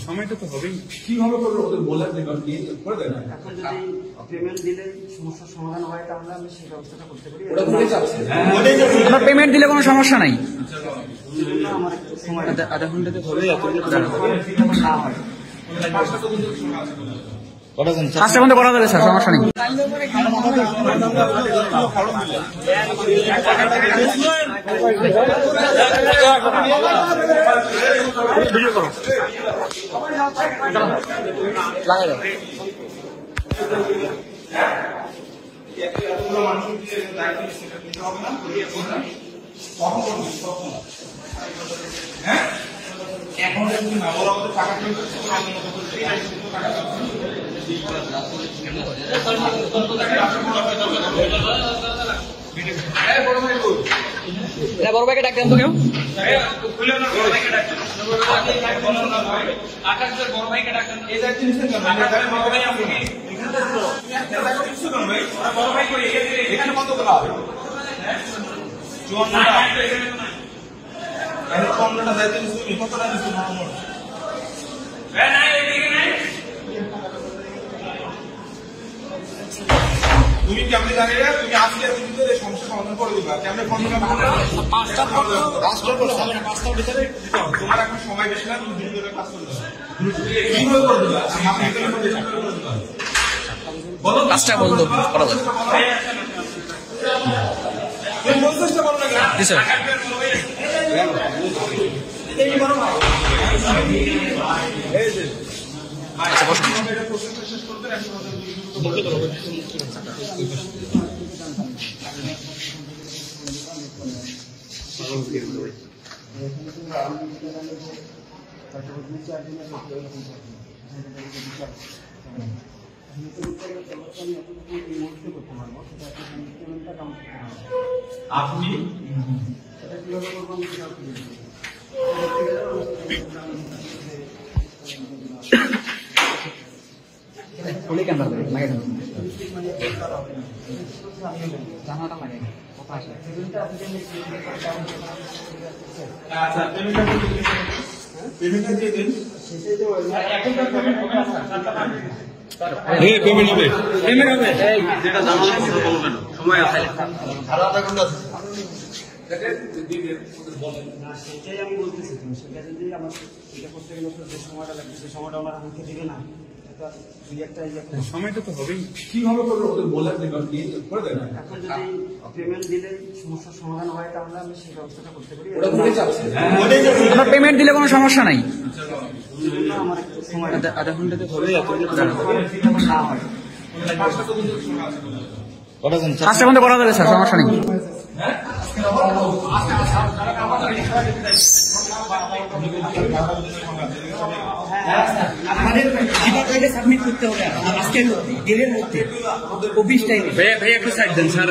সময়টা তো হবেই, কিভাবে করবো ওদের বলে করে দেয় না। এখন যদি পেমেন্ট দিলে সমস্যার সমাধান হয় তাহলে আমি সেই ব্যবস্থাটা করতে পারি। পেমেন্ট দিলে কোনো সমস্যা নাই, আমার সময় আধা ঘন্টাতে হবে। না হয় 5টা পর্যন্ত করা যাবে স্যার, সমস্যা নেই। লাগাই দাও। এখন টাকা বড় ভাইকে ডাক দেন তো কেউ। তুমি কেমন জানি না, তুমি আজকে সমস্যা সমাধান করে দিবা কেমন ফোন তোমার এখন সময় বেশি না, তুমি দ্রুত কাজ করে দেবো। কাজটা বলতো করা যাবে। জি স্যার। আচ্ছা বসুন। আপনি খুলে কেন লাগাই দেন, জানাটা লাগে কথা আসে। পেমেন্ট হবে, পেমেন্ট হবে। যেটা জানানোর কথা বলবেন, সময় আছে আরো আধা ঘন্টা আছে। সেটাই আমি বলতেছি, তুমি সেটা যদি আমার এটা করতে গেলে যে সময়টা লাগবে সেই সময়টা আমার আমাকে দিবে না। সময়টা তো হবেই, কিভাবে করবো ওদের বলে করে দেয় না। এখন যদি পেমেন্ট দিলে সমস্যার সমাধান হয় তাহলে আমি সেই ব্যবস্থাটা করতে পারি। পেমেন্ট দিলে কোনো সমস্যা নাই, আমার সময় আধা ঘন্টাতে হবে। না হয় 5টা পর্যন্ত করা যাবে স্যার, সমস্যা নেই। আমাদের সাবমিট করতে হবে আজকের মধ্যে, দিনের মধ্যে 24 টাইমে। ভাইয়া একটু সাইড দেন স্যার।